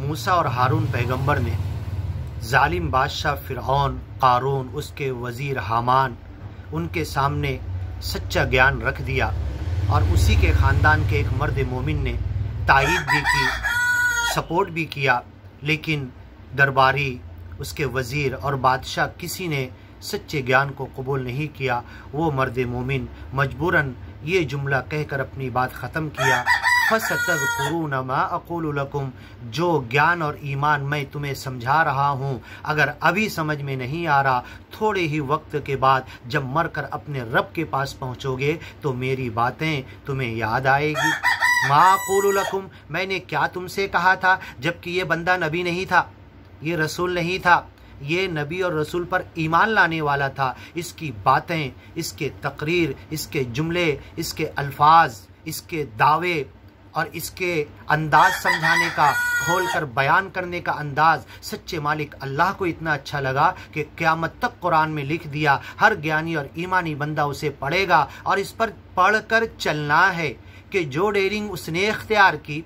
मूसा और हारून पैगंबर ने जालिम बादशाह फ़िरऔन, क़ारून, उसके वज़ीर हामान, उनके सामने सच्चा ज्ञान रख दिया और उसी के ख़ानदान के एक मर्द मोमिन ने तायीद भी की, सपोर्ट भी किया, लेकिन दरबारी, उसके वज़ीर और बादशाह किसी ने सच्चे ज्ञान को कबूल नहीं किया। वो मर्द मोमिन मजबूरन ये जुमला कहकर अपनी बात ख़त्म किया, फसतज़कुरून मा अक़ूलु लकुम, जो ज्ञान और ईमान मैं तुम्हें समझा रहा हूँ, अगर अभी समझ में नहीं आ रहा, थोड़े ही वक्त के बाद जब मरकर अपने रब के पास पहुँचोगे तो मेरी बातें तुम्हें याद आएगी। मा अक़ूलु लकुम, मैंने क्या तुमसे कहा था, जबकि ये बंदा नबी नहीं था, ये रसूल नहीं था, ये नबी और रसूल पर ईमान लाने वाला था। इसकी बातें, इसके तकरीर, इसके जुमले, इसके अल्फाज, इसके दावे और इसके अंदाज समझाने का, खोल कर बयान करने का अंदाज सच्चे मालिक अल्लाह को इतना अच्छा लगा कि क़यामत तक कुरान में लिख दिया, हर ज्ञानी और ईमानी बंदा उसे पढ़ेगा और इस पर पढ़कर चलना है कि जो डेयरिंग उसने इख्तियार की,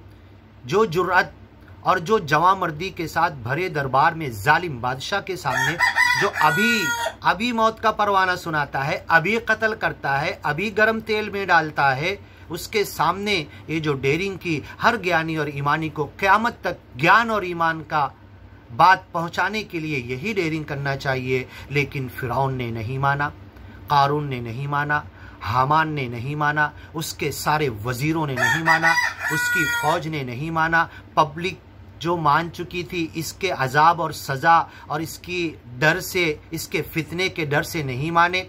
जो जुर्अत और जो जवामर्दी के साथ भरे दरबार में जालिम बादशाह के सामने जो अभी मौत का परवाना सुनाता है, अभी कत्ल करता है, अभी गर्म तेल में डालता है, उसके सामने ये जो डेयरिंग की, हर ज्ञानी और ईमानी को क़यामत तक ज्ञान और ईमान का बात पहुंचाने के लिए यही डेयरिंग करना चाहिए। लेकिन फ़िरऔन ने नहीं माना, क़ारून ने नहीं माना, हामान ने नहीं माना, उसके सारे वज़ीरों ने नहीं माना, उसकी फ़ौज ने नहीं माना, पब्लिक जो मान चुकी थी इसके अजाब और सज़ा और इसकी डर से, इसके फितने के डर से नहीं माने।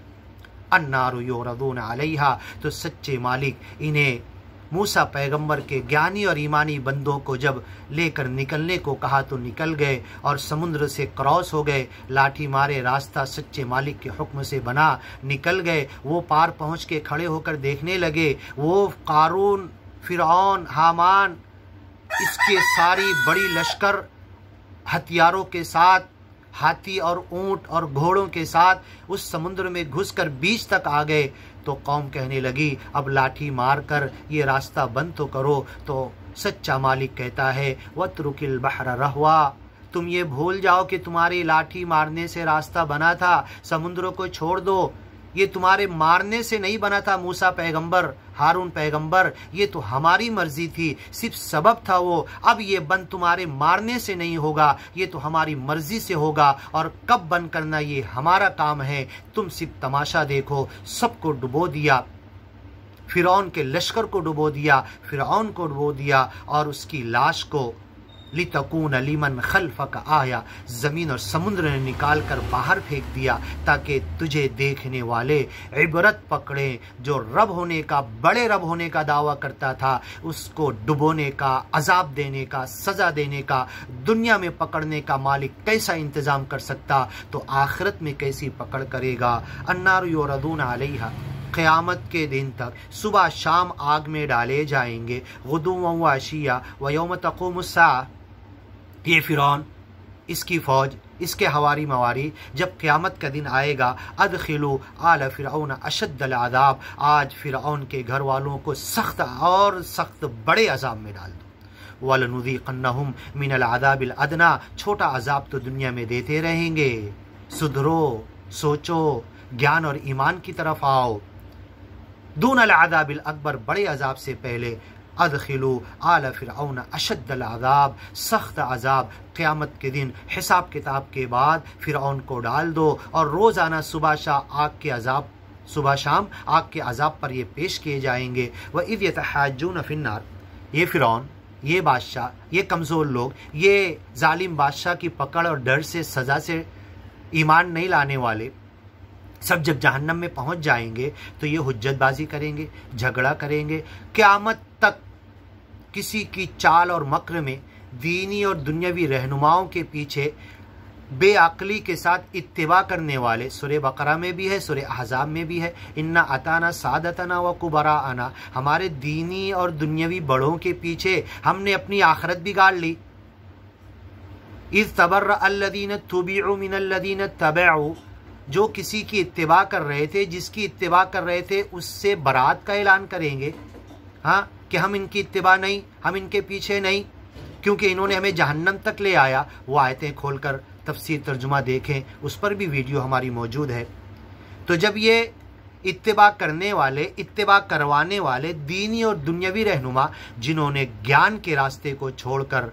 अन्नारु युरदून अलैहा, तो सच्चे मालिक इन्हें मूसा पैगंबर के ज्ञानी और ईमानी बंदों को जब लेकर निकलने को कहा तो निकल गए और समुद्र से क्रॉस हो गए, लाठी मारे रास्ता सच्चे मालिक के हुक्म से बना, निकल गए। वो पार पहुँच के खड़े होकर देखने लगे, वो क़ारून, फ़िरऔन, हामान, इसके सारी बड़ी लश्कर हथियारों के साथ, हाथी और ऊंट और घोड़ों के साथ उस समुद्र में घुसकर बीच तक आ गए। तो कौम कहने लगी अब लाठी मारकर ये रास्ता बंद तो करो। तो सच्चा मालिक कहता है वत्रुकिल बहर रहवा, तुम ये भूल जाओ कि तुम्हारी लाठी मारने से रास्ता बना था, समुद्र को छोड़ दो। ये तुम्हारे मारने से नहीं बना था मूसा पैगंबर, हारून पैगंबर, ये तो हमारी मर्जी थी, सिर्फ सबब था वो। अब ये बंद तुम्हारे मारने से नहीं होगा, ये तो हमारी मर्जी से होगा और कब बंद करना ये हमारा काम है। तुम सिर्फ तमाशा देखो। सबको डुबो दिया, फ़िरऔन के लश्कर को डुबो दिया, फ़िरऔन को डुबो दिया और उसकी लाश को लितकून लिमन खल्फक आया, ज़मीन और समुद्र ने निकाल कर बाहर फेंक दिया ताकि तुझे देखने वाले इबरत पकड़ें। जो रब होने का, बड़े रब होने का दावा करता था, उसको डुबोने का, अजाब देने का, सज़ा देने का, दुनिया में पकड़ने का मालिक कैसा इंतज़ाम कर सकता तो आखिरत में कैसी पकड़ करेगा। अन्नार युरदून अलैहा, क़यामत के दिन तक सुबह शाम आग में डाले जाएंगे। गुदुव्वन व अशिया व यौम तक़ूमुस्साअह, ये फ़िरऔन, इसकी फ़ौज, इसके हवारी मवारी, जब क़यामत का दिन आएगा, अदखिलू आल फ़िरऔन अशद्दल अज़ाब, आज फ़िरऔन के घर वालों को सख्त और सख्त बड़े अज़ाब में डाल दो। वलनुज़ीक़न्नहुम मिनल अज़ाबिल अदना, छोटा अज़ाब तो दुनिया में देते रहेंगे। सुधरो, सोचो, ज्ञान और ईमान की तरफ आओ। दूनल अज़ाबिल अकबर, बड़े अज़ाब से पहले। अदखिलू आल फ़िरऔन अशद्दल अज़ाब, सख्त अज़ाब क़यामत के दिन हिसाब किताब के बाद फ़िरऔन को डाल दो और रोज़ाना सुबह शाम आग के अज़ाब पर ये पेश किए जाएंगे। व इज़ यतहाज्जून फ़िन्नार, ये फ़िरऔन, ये बादशाह, ये कमज़ोर लोग, ये जालिम बादशाह की पकड़ और डर से, सज़ा से ईमान नहीं लाने वाले सब जब जहन्नम में पहुंच जाएंगे तो ये हुज्जतबाजी करेंगे, झगड़ा करेंगे। क़यामत तक किसी की चाल और मक्र में दीनी और दुनियावी रहनुमाओं के पीछे बेअक्ली के साथ इत्तिबा करने वाले, सूरह बकरा में भी है, सूरह अहज़ाब में भी है, इन्ना अताना सादतना व कुबराअना, हमारे दीनी और दुनियावी बड़ों के पीछे हमने अपनी आखिरत बिगाड़ ली। इज़ तबर्रा अल्लज़ीना तुबिउ मिनल्लज़ीना तबअू, जो किसी की इत्तिबा कर रहे थे, जिसकी इत्तिबा कर रहे थे, उससे बरात का ऐलान करेंगे, हाँ, कि हम इनकी इत्तिबा नहीं, हम इनके पीछे नहीं। क्योंकि इन्होंने हमें जहन्नम तक ले आया। वो आयतें खोलकर तफसीर तर्जुमा देखें, उस पर भी वीडियो हमारी मौजूद है। तो जब ये इत्तिबा करने वाले, इत्तिबा करवाने वाले दीनी और दुनियावी रहनुमा, जिन्होंने ज्ञान के रास्ते को छोड़कर,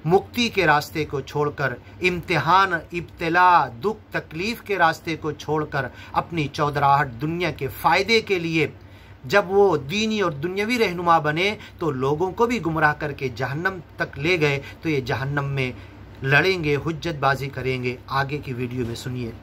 मुक्ति के रास्ते को छोड़कर, इम्तिहान, इब्तिला, दुख तकलीफ के रास्ते को छोड़कर अपनी चौधराहट दुनिया के फ़ायदे के लिए जब वो दीनी और दुनियावी रहनुमा बने तो लोगों को भी गुमराह करके जहन्नम तक ले गए। तो ये जहन्नम में लड़ेंगे, हुज्जतबाजी करेंगे। आगे की वीडियो में सुनिए।